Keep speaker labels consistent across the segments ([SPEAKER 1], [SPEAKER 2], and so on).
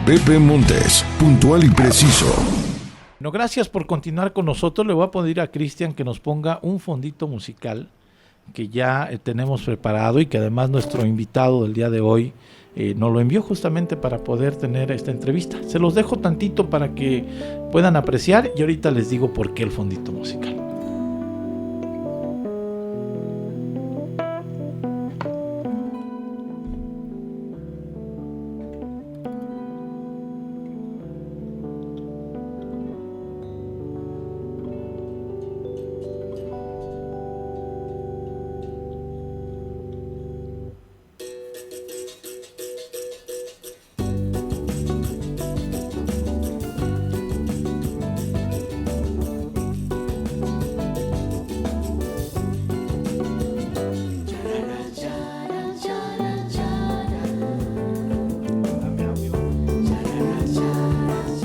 [SPEAKER 1] Pepe Montes, puntual y preciso.
[SPEAKER 2] No, gracias por continuar con nosotros. Le voy a pedir a Cristian que nos ponga un fondito musical que ya tenemos preparado y que además nuestro invitado del día de hoy nos lo envió justamente para poder tener esta entrevista. Se los dejo tantito para que puedan apreciar y ahorita les digo por qué el fondito musical.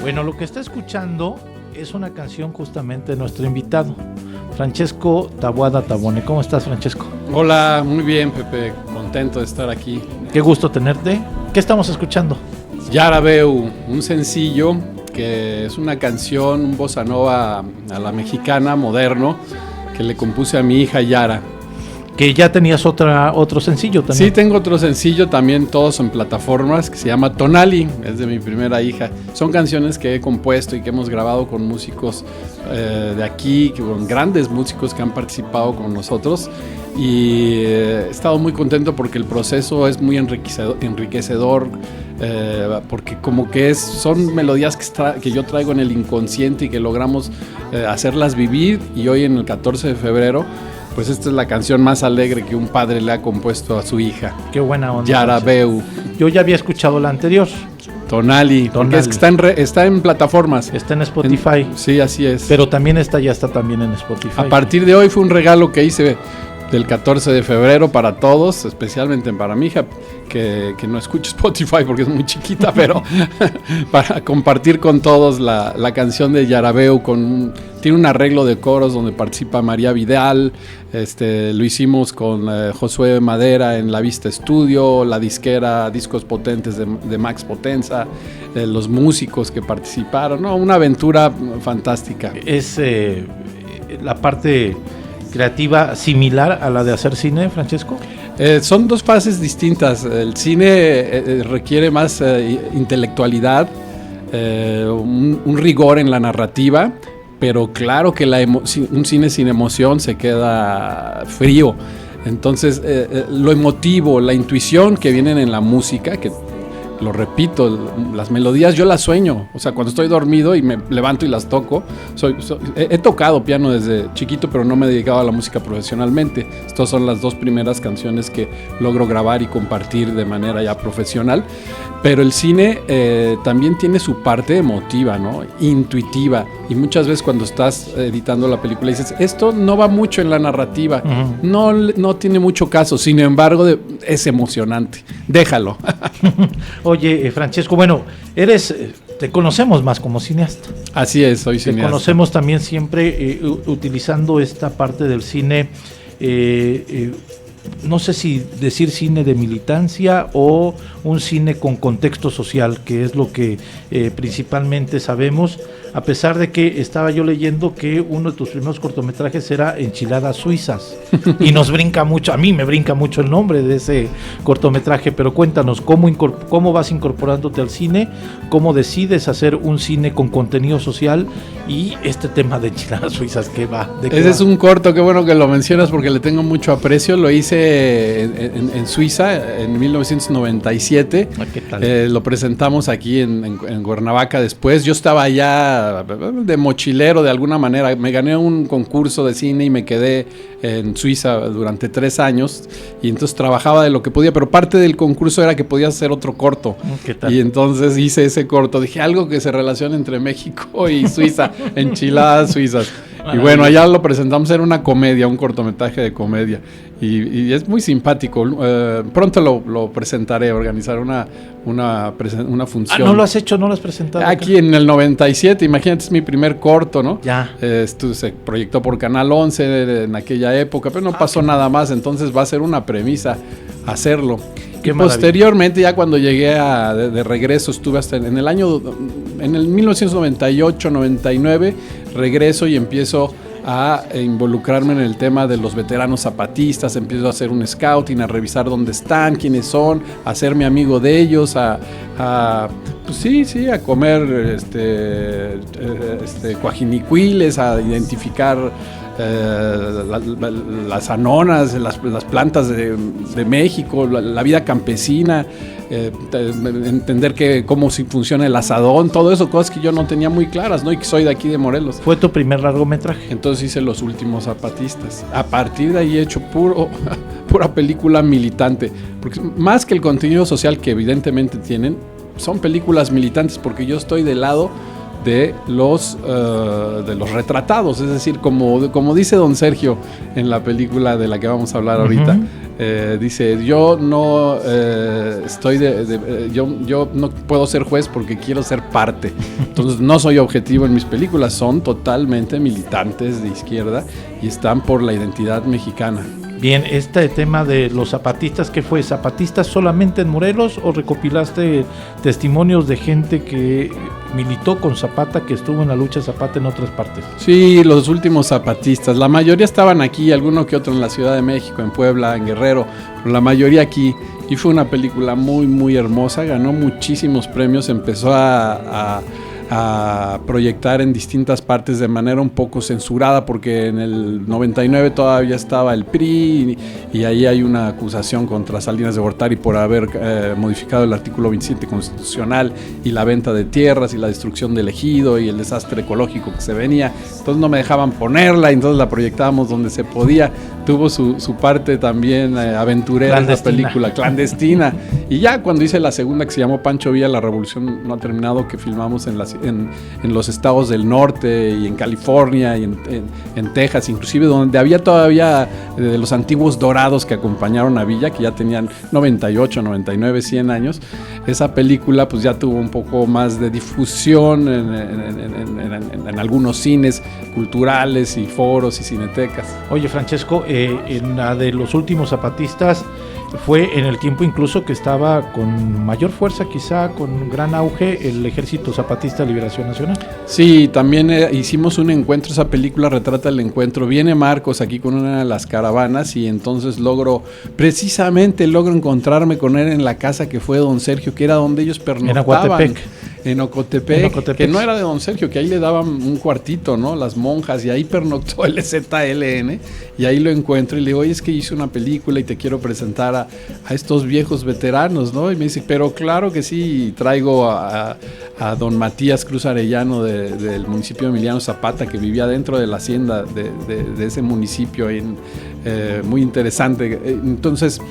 [SPEAKER 2] Bueno, lo que está escuchando es una canción justamente de nuestro invitado, Francesco Taboada Tabone. ¿Cómo estás, Francesco?
[SPEAKER 3] Hola, muy bien, Pepe, contento de estar aquí.
[SPEAKER 2] Qué gusto tenerte. ¿Qué estamos escuchando?
[SPEAKER 3] Yara Veu, un sencillo que es una canción, un bossa nova a la mexicana, moderno, que le compuse a mi hija Yara.
[SPEAKER 2] Que ya tenías otro sencillo también.
[SPEAKER 3] Sí, tengo otro sencillo también, todos en plataformas, que se llama Tonali, es de mi primera hija. Son canciones que he compuesto y que hemos grabado con músicos de aquí, con grandes músicos que han participado con nosotros. Y he estado muy contento porque el proceso es muy enriquecedor, porque como que son melodías que yo traigo en el inconsciente y que logramos hacerlas vivir. Y hoy en el 14 de febrero, pues esta es la canción más alegre que un padre le ha compuesto a su hija.
[SPEAKER 2] Qué buena onda.
[SPEAKER 3] Yara Veu.
[SPEAKER 2] Yo ya había escuchado la anterior.
[SPEAKER 3] Tonali. Porque es que está en plataformas.
[SPEAKER 2] Está en Spotify.
[SPEAKER 3] Sí, así es.
[SPEAKER 2] Pero también ya está también en Spotify.
[SPEAKER 3] A partir de hoy fue un regalo que hice del 14 de febrero para todos, especialmente para mi hija, que no escuche Spotify porque es muy chiquita, pero para compartir con todos la canción de Yara Veu. Tiene un arreglo de coros donde participa María Vidal. Lo hicimos con Josué Madera en La Vista Estudio, la disquera Discos Potentes de Max Potenza, los músicos que participaron. No, una aventura fantástica.
[SPEAKER 2] Es la parte creativa similar a la de hacer cine, Francesco.
[SPEAKER 3] Son dos fases distintas. El cine requiere más intelectualidad, un rigor en la narrativa, pero claro que un cine sin emoción se queda frío. Entonces, lo emotivo, la intuición que vienen en la música, que lo repito, las melodías yo las sueño. O sea, cuando estoy dormido y me levanto y las toco. He tocado piano desde chiquito, pero no me he dedicado a la música profesionalmente. Estas son las dos primeras canciones que logro grabar y compartir de manera ya profesional. Pero el cine también tiene su parte emotiva, ¿no? Intuitiva. Y muchas veces cuando estás editando la película dices, esto no va mucho en la narrativa, no tiene mucho caso. Sin embargo, es emocionante. Déjalo.
[SPEAKER 2] Oye, Francesco, bueno, te conocemos más como cineasta.
[SPEAKER 3] Así es, soy cineasta.
[SPEAKER 2] Te conocemos también siempre utilizando esta parte del cine, no sé si decir cine de militancia o un cine con contexto social, que es lo que principalmente sabemos, a pesar de que estaba yo leyendo que uno de tus primeros cortometrajes era Enchiladas Suizas, y nos brinca mucho, a mí me brinca mucho el nombre de ese cortometraje, pero cuéntanos, ¿cómo vas incorporándote al cine? ¿Cómo decides hacer un cine con contenido social? Y este tema de Enchiladas Suizas, ¿qué va?
[SPEAKER 3] Ese es un corto, qué bueno que lo mencionas porque le tengo mucho aprecio, lo hice en Suiza en 1997,
[SPEAKER 2] ¿Qué tal?
[SPEAKER 3] Lo presentamos aquí en Cuernavaca después, yo estaba allá de mochilero de alguna manera, me gané un concurso de cine y me quedé en Suiza durante 3 años y entonces trabajaba de lo que podía, pero parte del concurso era que podía hacer otro corto.
[SPEAKER 2] ¿Qué tal?
[SPEAKER 3] Y entonces hice ese corto, dije algo que se relacione entre México y Suiza, Enchiladas Suizas. Y bueno, allá lo presentamos, era una comedia, un cortometraje de comedia. Y es muy simpático. Pronto lo presentaré, organizar una función.
[SPEAKER 2] ¿No lo has hecho? ¿No lo has presentado?
[SPEAKER 3] Aquí en el 97, imagínate, es mi primer corto, ¿no?
[SPEAKER 2] Ya.
[SPEAKER 3] Se proyectó por Canal 11 en aquella época, pero no pasó nada más, entonces va a ser una premisa hacerlo.
[SPEAKER 2] Qué
[SPEAKER 3] posteriormente, ya cuando llegué de regreso, estuve hasta en el 1998-99, regreso y empiezo a involucrarme en el tema de los veteranos zapatistas, empiezo a hacer un scouting, a revisar dónde están, quiénes son, a hacerme amigo de ellos, pues sí, a comer cuajinicuiles, a identificar las anonas, las plantas de México, la vida campesina, entender cómo funciona el asadón, todo eso, cosas que yo no tenía muy claras, ¿no? Y que soy de aquí de Morelos.
[SPEAKER 2] ¿Fue tu primer largometraje?
[SPEAKER 3] Entonces hice Los Últimos Zapatistas. A partir de ahí he hecho pura película militante, porque más que el contenido social que evidentemente tienen, son películas militantes, porque yo estoy del lado de los retratados, es decir, como dice don Sergio en la película de la que vamos a hablar ahorita, dice, yo no yo no puedo ser juez porque quiero ser parte, entonces no soy objetivo en mis películas, son totalmente militantes de izquierda y están por la identidad mexicana.
[SPEAKER 2] Bien, este tema de los zapatistas, ¿qué fue? ¿Zapatistas solamente en Morelos o recopilaste testimonios de gente que militó con Zapata, que estuvo en la lucha Zapata en otras partes?
[SPEAKER 3] Sí, los últimos zapatistas. La mayoría estaban aquí, alguno que otro en la Ciudad de México, en Puebla, en Guerrero, pero la mayoría aquí. Y fue una película muy, muy hermosa, ganó muchísimos premios, empezó a proyectar en distintas partes de manera un poco censurada, porque en el 99 todavía estaba el PRI y ahí hay una acusación contra Salinas de Gortari por haber modificado el artículo 27 constitucional y la venta de tierras y la destrucción del ejido y el desastre ecológico que se venía, entonces no me dejaban ponerla, entonces la proyectábamos donde se podía. Tuvo su parte también aventurera en la película, clandestina. Y ya cuando hice la segunda, que se llamó Pancho Villa, La Revolución No Ha Terminado, que filmamos en los estados del norte y en California y en Texas, inclusive donde había todavía de los antiguos dorados que acompañaron a Villa, que ya tenían 98, 99, 100 años. Esa película pues ya tuvo un poco más de difusión en algunos cines culturales y foros y cinetecas.
[SPEAKER 2] Oye, Francesco, en la de Los Últimos Zapatistas fue en el tiempo incluso que estaba con mayor fuerza, quizá con gran auge, el Ejército Zapatista de Liberación Nacional.
[SPEAKER 3] Sí, también hicimos un encuentro, esa película retrata el encuentro. Viene Marcos aquí con una de las caravanas y entonces logro encontrarme con él en la casa que fue don Sergio, que era donde ellos pernoctaban. En Ocotepec, que no era de don Sergio, que ahí le daban un cuartito, ¿no? Las monjas, y ahí pernoctó el ZLN, y ahí lo encuentro y le digo, oye, es que hice una película y te quiero presentar a estos viejos veteranos, ¿no? Y me dice, pero claro que sí, y traigo a don Matías Cruz Arellano del municipio de Emiliano Zapata, que vivía dentro de la hacienda de ese municipio, muy interesante. Entonces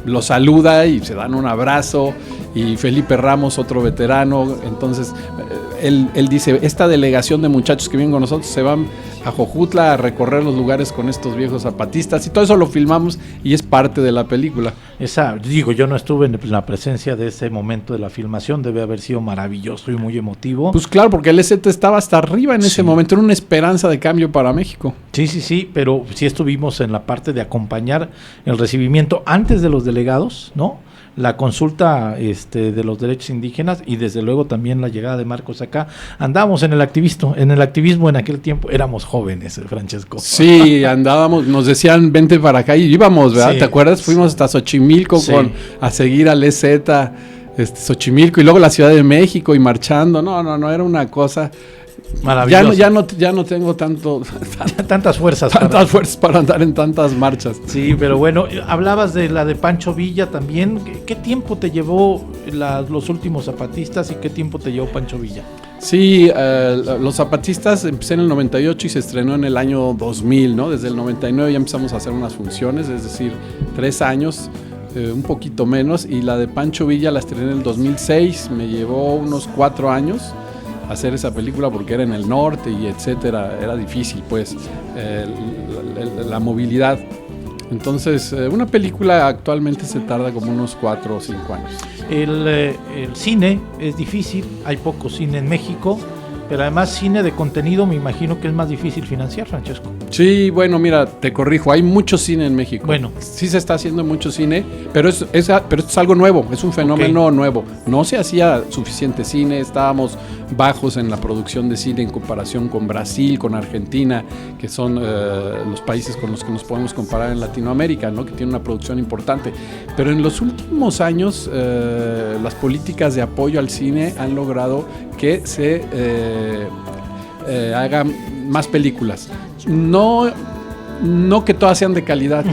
[SPEAKER 3] lo saluda y se dan un abrazo, y Felipe Ramos, otro veterano, entonces él dice, esta delegación de muchachos que vienen con nosotros se van a Jojutla a recorrer los lugares con estos viejos zapatistas, y todo eso lo filmamos y es parte de la película.
[SPEAKER 2] Yo no estuve en la presencia de ese momento de la filmación, debe haber sido maravilloso y muy emotivo.
[SPEAKER 3] Pues claro, porque el EZ estaba hasta arriba en ese momento, era una esperanza de cambio para México.
[SPEAKER 2] Sí, pero sí estuvimos en la parte de acompañar el recibimiento antes de los delegados, ¿no? La consulta de los derechos indígenas y desde luego también la llegada de Marcos acá. Andábamos en el activismo en aquel tiempo, éramos jóvenes, Francesco.
[SPEAKER 3] Sí, andábamos, nos decían vente para acá y íbamos, ¿verdad? Sí, ¿te acuerdas? Fuimos hasta Xochimilco a seguir al EZ, Xochimilco y luego la Ciudad de México y marchando. No, era una cosa maravilloso. Ya no tengo tantas fuerzas para andar en tantas marchas.
[SPEAKER 2] Sí, pero bueno, hablabas de la de Pancho Villa también. ¿Qué tiempo te llevó Los Últimos Zapatistas y qué tiempo te llevó Pancho Villa?
[SPEAKER 3] Sí, Los Zapatistas empecé en el 98 y se estrenó en el año 2000, ¿no? Desde el 99 ya empezamos a hacer unas funciones, es decir, 3 años, un poquito menos, y la de Pancho Villa la estrené en el 2006, me llevó unos 4 años hacer esa película porque era en el norte y etcétera, era difícil pues la movilidad. Entonces una película actualmente se tarda como unos 4 o 5 años.
[SPEAKER 2] El cine es difícil, hay poco cine en México. pero además cine de contenido me imagino que es más difícil financiar, Francesco.
[SPEAKER 3] Sí, bueno, mira, te corrijo, hay mucho cine en México.
[SPEAKER 2] Bueno.
[SPEAKER 3] Sí se está haciendo mucho cine, pero esto es algo nuevo, es un fenómeno nuevo. No se hacía suficiente cine, estábamos bajos en la producción de cine en comparación con Brasil, con Argentina, que son los países con los que nos podemos comparar en Latinoamérica, ¿no? Que tienen una producción importante. Pero en los últimos años, las políticas de apoyo al cine han logrado que se hagan más películas. No que todas sean de calidad,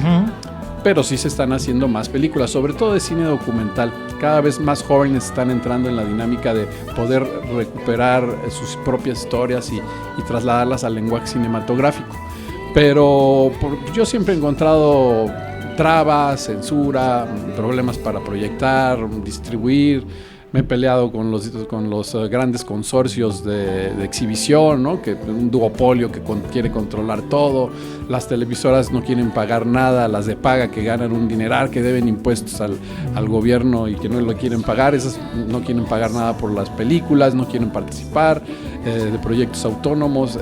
[SPEAKER 3] pero sí se están haciendo más películas, sobre todo de cine documental. Cada vez más jóvenes están entrando en la dinámica de poder recuperar sus propias historias y trasladarlas al lenguaje cinematográfico. Pero yo siempre he encontrado trabas, censura, problemas para proyectar, distribuir. Me he peleado con los grandes consorcios de exhibición, ¿no? Que un duopolio que quiere controlar todo. Las televisoras no quieren pagar nada, las de paga que ganan un dineral, que deben impuestos al gobierno y que no lo quieren pagar. Esas no quieren pagar nada por las películas, no quieren participar de proyectos autónomos.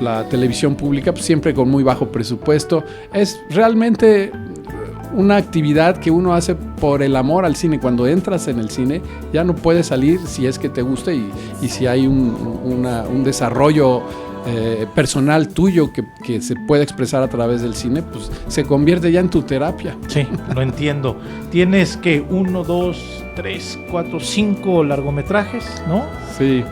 [SPEAKER 3] La televisión pública pues, siempre con muy bajo presupuesto. Es realmente una actividad que uno hace por el amor al cine. Cuando entras en el cine ya no puedes salir si es que te gusta y si hay un desarrollo personal tuyo que se puede expresar a través del cine, pues se convierte ya en tu terapia.
[SPEAKER 2] Sí, lo entiendo. Tienes que 1, 2, 3, 4, 5 largometrajes, ¿no?
[SPEAKER 3] Sí.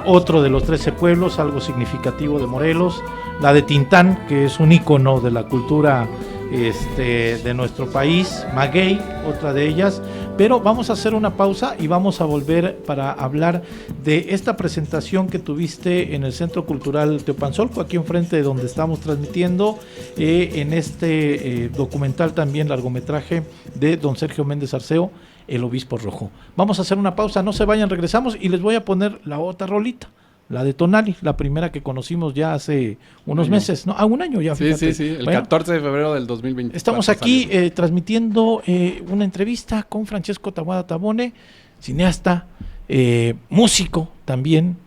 [SPEAKER 2] Otro de los 13 pueblos, algo significativo de Morelos, la de Tintán, que es un ícono de la cultura de nuestro país, Maguey, otra de ellas. Pero vamos a hacer una pausa y vamos a volver para hablar de esta presentación que tuviste en el Centro Cultural Teopanzolco, aquí enfrente de donde estamos transmitiendo, en este documental también, largometraje de don Sergio Méndez Arceo, El Obispo Rojo. Vamos a hacer una pausa, no se vayan, regresamos y les voy a poner la otra rolita. La de Tonali, la primera que conocimos ya hace unos meses, ¿no? Un año ya, fíjate.
[SPEAKER 3] Sí, el 14 de febrero del 2020.
[SPEAKER 2] Estamos aquí transmitiendo una entrevista con Francesco Taboada Tabone, cineasta, músico también,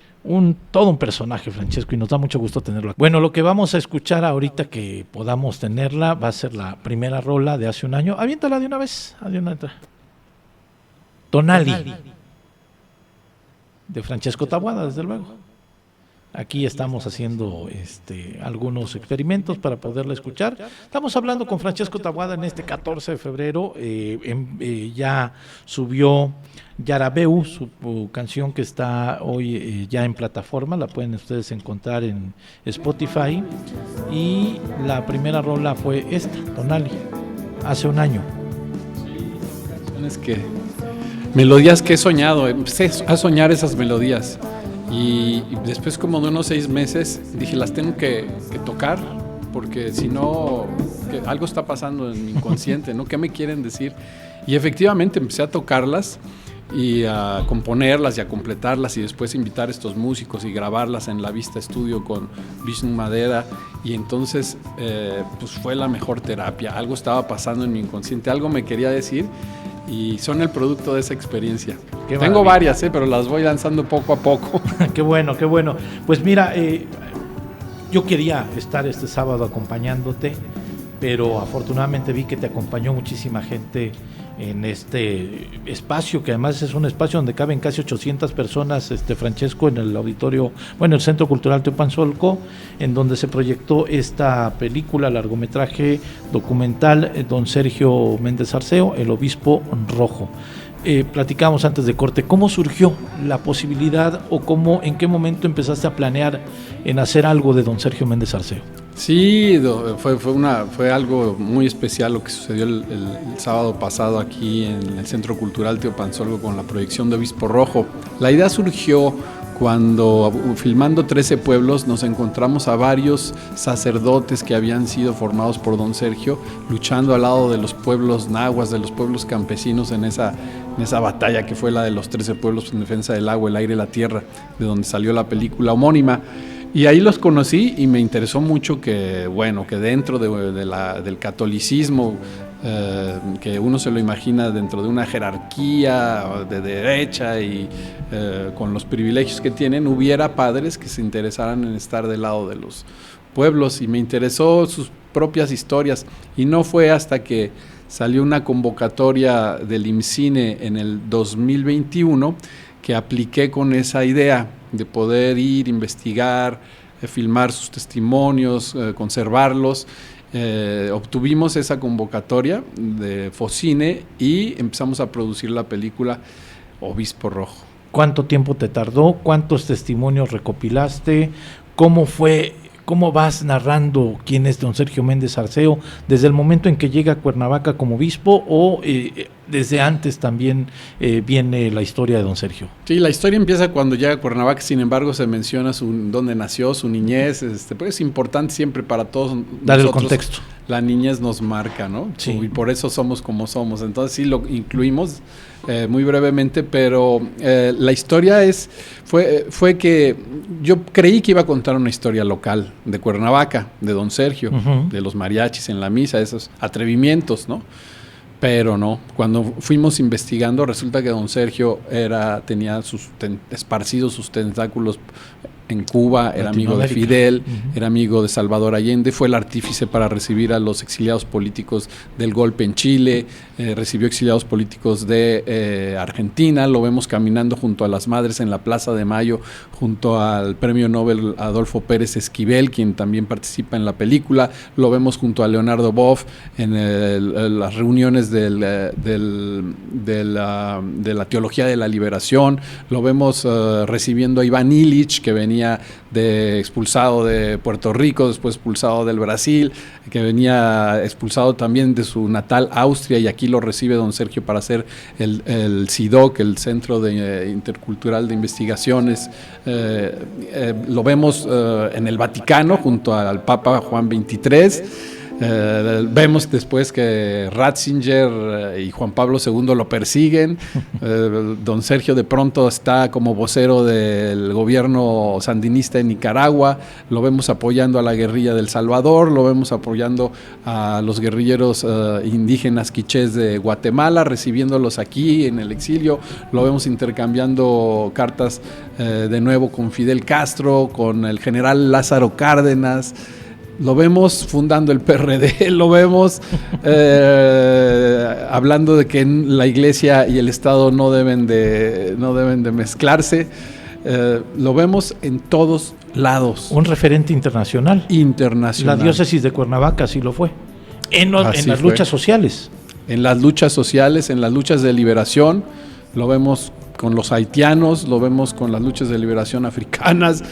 [SPEAKER 2] todo un personaje, Francesco, y nos da mucho gusto tenerlo aquí. Bueno, lo que vamos a escuchar ahorita que podamos tenerla va a ser la primera rola de hace un año. Aviéntala de una vez. Tonali, de Francesco Taboada, desde luego. Aquí estamos haciendo algunos experimentos para poderla escuchar. Estamos hablando con Francesco Taboada en este 14 de febrero. Ya subió Yarabeu, su canción que está hoy ya en plataforma. La pueden ustedes encontrar en Spotify. Y la primera rola fue esta, Tonali, hace un año.
[SPEAKER 3] Es que melodías que he soñado, empecé a soñar esas melodías. Y después como de unos 6 meses dije, las tengo que tocar, porque si no, algo está pasando en mi inconsciente, ¿no? ¿Qué me quieren decir? Y efectivamente empecé a tocarlas y a componerlas y a completarlas y después invitar a estos músicos y grabarlas en la Vista Estudio con Vishnu Madera. Y entonces pues fue la mejor terapia. Algo estaba pasando en mi inconsciente, algo me quería decir. Y son el producto de esa experiencia. Tengo varias, pero las voy lanzando poco a poco.
[SPEAKER 2] Qué bueno, qué bueno. Pues mira, yo quería estar este sábado acompañándote, pero afortunadamente vi que te acompañó muchísima gente en este espacio, que además es un espacio donde caben casi 800 personas, Francesco, en el auditorio, bueno, el Centro Cultural Teopanzolco, en donde se proyectó esta película, largometraje documental, don Sergio Méndez Arceo, El Obispo Rojo. Platicamos antes de corte, ¿cómo surgió la posibilidad o en qué momento empezaste a planear en hacer algo de don Sergio Méndez Arceo?
[SPEAKER 3] Sí, fue algo muy especial lo que sucedió el sábado pasado aquí en el Centro Cultural Teopanzolco con la proyección de Obispo Rojo. La idea surgió cuando, filmando 13 pueblos, nos encontramos a varios sacerdotes que habían sido formados por don Sergio, luchando al lado de los pueblos nahuas, de los pueblos campesinos en esa batalla que fue la de los 13 pueblos en defensa del agua, el aire y la tierra, de donde salió la película homónima. Y ahí los conocí y me interesó mucho que dentro del catolicismo que uno se lo imagina dentro de una jerarquía de derecha y con los privilegios que tienen, hubiera padres que se interesaran en estar del lado de los pueblos, y me interesó sus propias historias, y no fue hasta que salió una convocatoria del IMCINE en el 2021 que apliqué con esa idea de poder ir, investigar, filmar sus testimonios, conservarlos. Obtuvimos esa convocatoria de Focine y empezamos a producir la película Obispo Rojo.
[SPEAKER 2] ¿Cuánto tiempo te tardó? ¿Cuántos testimonios recopilaste? ¿Cómo fue? ¿Cómo vas narrando quién es don Sergio Méndez Arceo desde el momento en que llega a Cuernavaca como obispo, o desde antes también viene la historia de don Sergio?
[SPEAKER 3] Sí, la historia empieza cuando llega a Cuernavaca, sin embargo se menciona dónde nació, su niñez, pues es importante siempre para todos
[SPEAKER 2] dar el
[SPEAKER 3] nosotros.
[SPEAKER 2] Contexto.
[SPEAKER 3] La niñez nos marca, ¿no?
[SPEAKER 2] Sí.
[SPEAKER 3] Y por eso somos como somos. Entonces sí lo incluimos muy brevemente, pero la historia fue que yo creí que iba a contar una historia local de Cuernavaca, de don Sergio, de los mariachis en la misa, esos atrevimientos, ¿no? Pero no, cuando fuimos investigando resulta que don Sergio tenía esparcidos sus tentáculos en Cuba, era amigo de Fidel, era amigo de Salvador Allende, fue el artífice para recibir a los exiliados políticos del golpe en Chile, recibió exiliados políticos de Argentina, lo vemos caminando junto a las madres en la Plaza de Mayo, junto al premio Nobel Adolfo Pérez Esquivel, quien también participa en la película, lo vemos junto a Leonardo Boff en las reuniones de la Teología de la Liberación, lo vemos recibiendo a Iván Illich, que venía expulsado de Puerto Rico, después expulsado del Brasil, que venía expulsado también de su natal Austria, y aquí lo recibe don Sergio para hacer el CIDOC, el Centro Intercultural de Investigaciones. Lo vemos en el Vaticano junto al Papa Juan XXIII. Vemos después que Ratzinger y Juan Pablo II lo persiguen. Don Sergio de pronto está como vocero del gobierno sandinista en Nicaragua, lo vemos apoyando a la guerrilla del Salvador, lo vemos apoyando a los guerrilleros indígenas quichés de Guatemala, recibiéndolos aquí en el exilio, lo vemos intercambiando cartas de nuevo con Fidel Castro, con el general Lázaro Cárdenas. Lo vemos fundando el PRD, lo vemos hablando de que la Iglesia y el Estado no deben de mezclarse. Lo vemos en todos lados.
[SPEAKER 2] Un referente internacional.
[SPEAKER 3] Internacional.
[SPEAKER 2] La diócesis de Cuernavaca sí lo fue. En las luchas sociales.
[SPEAKER 3] En las luchas sociales, en las luchas de liberación. Lo vemos con los haitianos, lo vemos con las luchas de liberación africanas.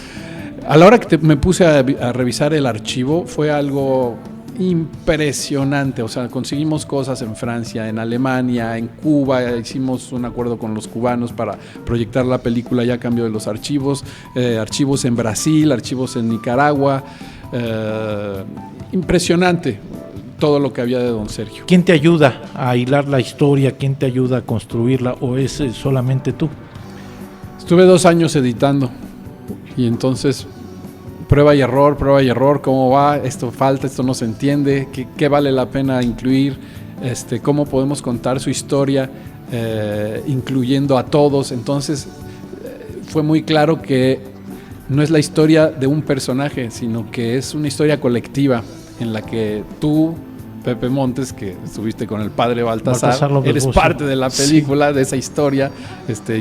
[SPEAKER 3] A la hora que me puse a revisar el archivo fue algo impresionante, o sea, conseguimos cosas en Francia, en Alemania, en Cuba, hicimos un acuerdo con los cubanos para proyectar la película ya a cambio de los archivos, archivos en Brasil, archivos en Nicaragua, impresionante todo lo que había de don Sergio.
[SPEAKER 2] ¿Quién te ayuda a hilar la historia? ¿Quién te ayuda a construirla? ¿O es solamente tú?
[SPEAKER 3] Estuve 2 años editando. Y entonces, prueba y error, cómo va, esto falta, esto no se entiende, qué vale la pena incluir, cómo podemos contar su historia, incluyendo a todos. Entonces, fue muy claro que no es la historia de un personaje, sino que es una historia colectiva en la que tú, Pepe Montes, que estuviste con el padre Baltasar eres parte de la película, sí, de esa historia.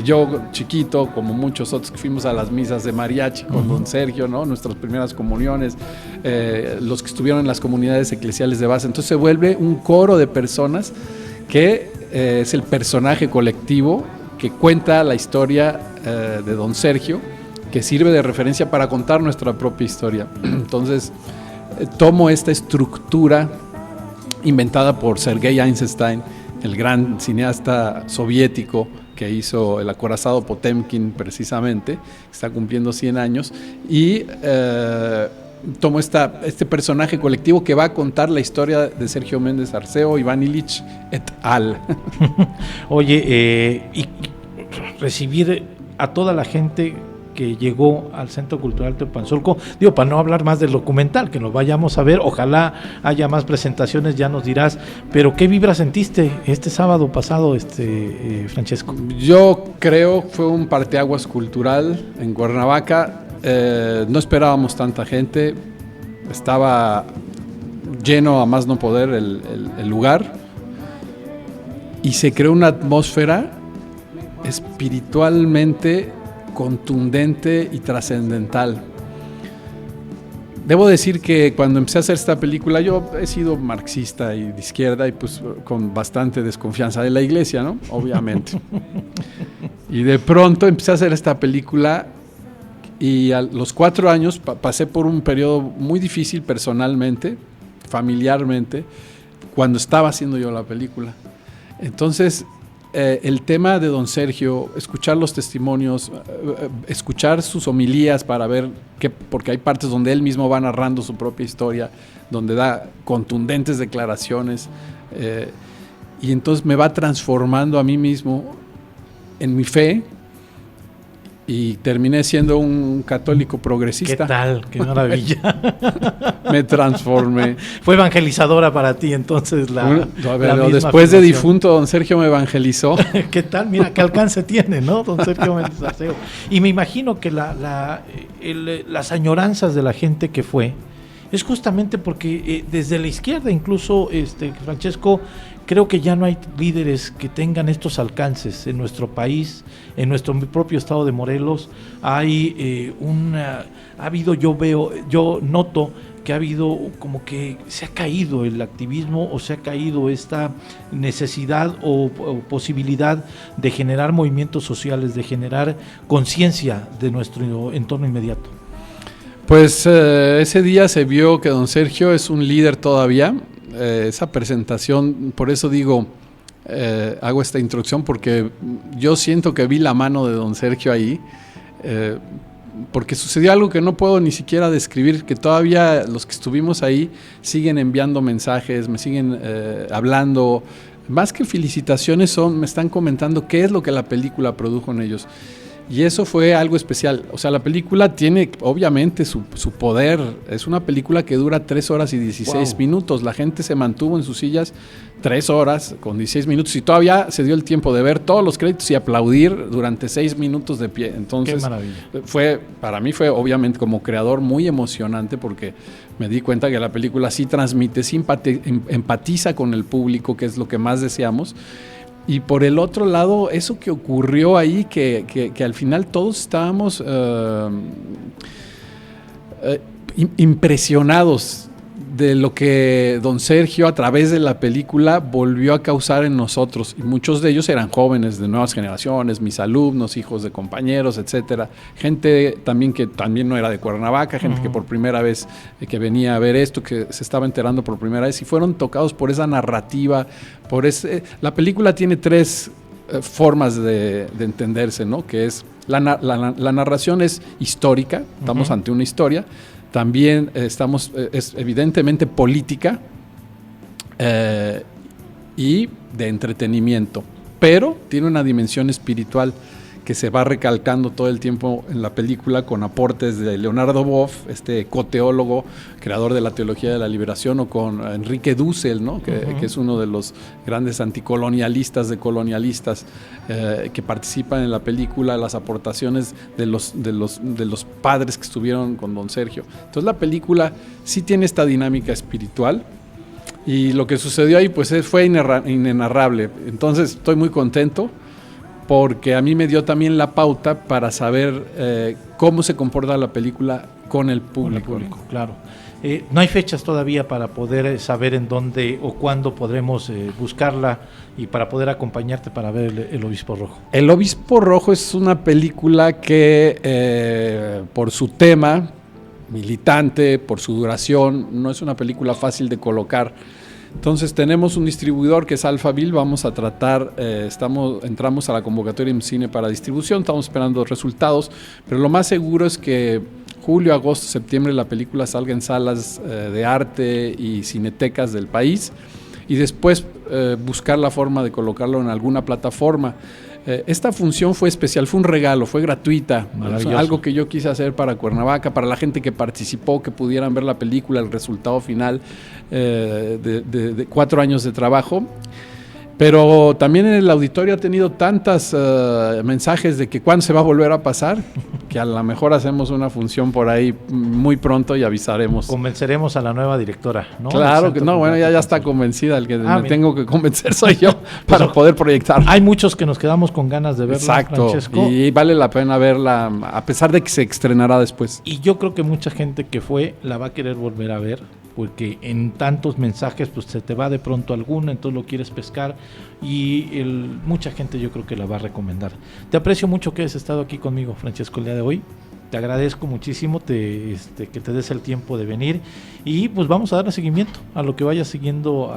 [SPEAKER 3] Yo, chiquito, como muchos otros que fuimos a las misas de mariachi con don Sergio, ¿no? Nuestras primeras comuniones, los que estuvieron en las comunidades eclesiales de base. Entonces se vuelve un coro de personas que es el personaje colectivo que cuenta la historia de don Sergio, que sirve de referencia para contar nuestra propia historia. Entonces tomo esta estructura inventada por Sergei Eisenstein, el gran cineasta soviético que hizo El acorazado Potemkin precisamente, está cumpliendo 100 años, y tomo este personaje colectivo que va a contar la historia de Sergio Méndez Arceo, Iván Illich et al. Oye,
[SPEAKER 2] y recibir a toda la gente que llegó al Centro Cultural Teopanzolco, digo, para no hablar más del documental, que lo vayamos a ver, ojalá haya más presentaciones, ya nos dirás, pero ¿qué vibra sentiste este sábado pasado, Francesco?
[SPEAKER 3] Yo creo fue un parteaguas cultural en Cuernavaca, no esperábamos tanta gente, estaba lleno a más no poder el lugar, y se creó una atmósfera espiritualmente contundente y trascendental. Debo decir que cuando empecé a hacer esta película, yo he sido marxista y de izquierda y pues con bastante desconfianza de la iglesia, ¿no? Obviamente. Y de pronto empecé a hacer esta película y a los 4 años pasé por un periodo muy difícil personalmente, familiarmente, cuando estaba haciendo yo la película. Entonces, el tema de don Sergio, escuchar los testimonios, escuchar sus homilías para ver porque hay partes donde él mismo va narrando su propia historia, donde da contundentes declaraciones, y entonces me va transformando a mí mismo en mi fe, y terminé siendo un católico progresista.
[SPEAKER 2] ¿Qué tal? ¡Qué maravilla!
[SPEAKER 3] Me transformé.
[SPEAKER 2] Fue evangelizadora para ti entonces
[SPEAKER 3] después de difunto, don Sergio me evangelizó.
[SPEAKER 2] ¿Qué tal? Mira, qué alcance tiene, ¿no? Don Sergio Méndez Arceo. Y me imagino que las añoranzas de la gente que fue, es justamente porque desde la izquierda incluso, Francesco, creo que ya no hay líderes que tengan estos alcances en nuestro país, en nuestro propio estado de Morelos. Ha habido, yo noto que ha habido como que se ha caído el activismo o se ha caído esta necesidad o posibilidad de generar movimientos sociales, de generar conciencia de nuestro entorno inmediato.
[SPEAKER 3] Pues ese día se vio que don Sergio es un líder todavía. Esa presentación, por eso digo, hago esta introducción, porque yo siento que vi la mano de don Sergio ahí, porque sucedió algo que no puedo ni siquiera describir, que todavía los que estuvimos ahí siguen enviando mensajes, me siguen hablando, más que felicitaciones me están comentando qué es lo que la película produjo en ellos. Y eso fue algo especial. O sea, la película tiene obviamente su poder. Es una película que dura 3 horas y 16 minutos. La gente se mantuvo en sus sillas 3 horas con 16 minutos y todavía se dio el tiempo de ver todos los créditos y aplaudir durante 6 minutos de pie. Entonces,
[SPEAKER 2] qué maravilla.
[SPEAKER 3] Para mí fue obviamente como creador muy emocionante, porque me di cuenta que la película sí transmite, sí empatiza con el público, que es lo que más deseamos. Y por el otro lado, eso que ocurrió ahí, que al final todos estábamos impresionados de lo que don Sergio a través de la película volvió a causar en nosotros, y muchos de ellos eran jóvenes de nuevas generaciones, mis alumnos, hijos de compañeros, etcétera, gente también que también no era de Cuernavaca, gente que por primera vez que venía a ver esto, que se estaba enterando por primera vez, y fueron tocados por esa narrativa, la película tiene 3 formas de entenderse, ¿no? Que es la narración es histórica, estamos ante una historia. También es evidentemente política y de entretenimiento, pero tiene una dimensión espiritual que se va recalcando todo el tiempo en la película, con aportes de Leonardo Boff, este ecoteólogo, creador de la teología de la liberación, o con Enrique Dussel, ¿no? que es uno de los grandes anticolonialistas, decolonialistas, que participan en la película, las aportaciones de los padres que estuvieron con don Sergio. Entonces la película sí tiene esta dinámica espiritual, y lo que sucedió ahí pues fue inenarrable. Entonces estoy muy contento, porque a mí me dio también la pauta para saber cómo se comporta la película con el público.
[SPEAKER 2] Claro. No hay fechas todavía para poder saber en dónde o cuándo podremos buscarla y para poder acompañarte para ver El Obispo Rojo. El
[SPEAKER 3] Obispo Rojo es una película que por su tema militante, por su duración, no es una película fácil de colocar. Entonces tenemos un distribuidor que es Alphaville, vamos a tratar, entramos a la convocatoria en cine para distribución, estamos esperando resultados, pero lo más seguro es que julio, agosto, septiembre la película salga en salas de arte y cinetecas del país, y después buscar la forma de colocarlo en alguna plataforma. Esta función fue especial, fue un regalo, fue gratuita, algo que yo quise hacer para Cuernavaca, para la gente que participó, que pudieran ver la película, el resultado final de 4 años de trabajo. Pero también en el auditorio ha tenido tantos mensajes de que cuándo se va a volver a pasar, que a lo mejor hacemos una función por ahí muy pronto y avisaremos.
[SPEAKER 2] Convenceremos a la nueva directora, ¿no?
[SPEAKER 3] Claro que no, bueno, ya está convencida, el que me tengo que convencer soy yo para poder proyectar.
[SPEAKER 2] Hay muchos que nos quedamos con ganas de verla,
[SPEAKER 3] exacto,
[SPEAKER 2] Francesco.
[SPEAKER 3] Y vale la pena verla, a pesar de que se estrenará después.
[SPEAKER 2] Y yo creo que mucha gente que fue la va a querer volver a ver, porque en tantos mensajes pues se te va de pronto alguno, entonces lo quieres pescar y mucha gente yo creo que la va a recomendar. Te aprecio mucho que hayas estado aquí conmigo, Francesco, el día de hoy. Te agradezco muchísimo que te des el tiempo de venir y pues vamos a darle seguimiento a lo que vayas siguiendo,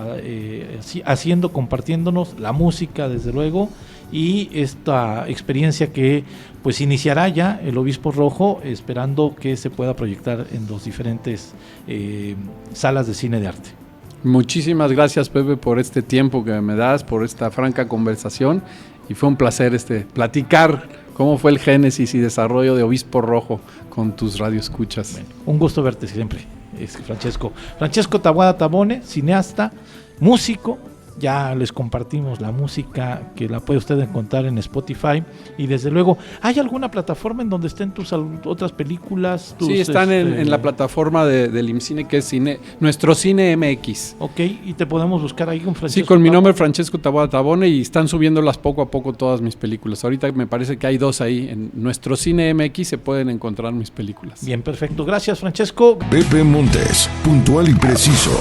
[SPEAKER 2] haciendo, compartiéndonos la música desde luego y esta experiencia que pues iniciará ya el Obispo Rojo, esperando que se pueda proyectar en los diferentes salas de cine de arte. Muchísimas gracias, Pepe, por este tiempo que me das, por esta franca conversación y fue un placer platicar cómo fue el génesis y desarrollo de Obispo Rojo con tus radioescuchas. Bueno, un gusto verte siempre, Francesco Taboada Tabone, cineasta, músico. Ya les compartimos la música que la puede usted encontrar en Spotify y desde luego, ¿hay alguna plataforma en donde estén tus otras películas? Sí, están en la plataforma del IMCINE, que es nuestro Cine MX. Ok, y te podemos buscar ahí con Francesco. Sí, con mi nombre Francesco Taboada Tabone y están subiéndolas poco a poco todas mis películas. Ahorita me parece que hay 2 ahí. En nuestro Cine MX se pueden encontrar mis películas. Bien, perfecto. Gracias, Francesco.
[SPEAKER 1] Pepe Montes, puntual y preciso.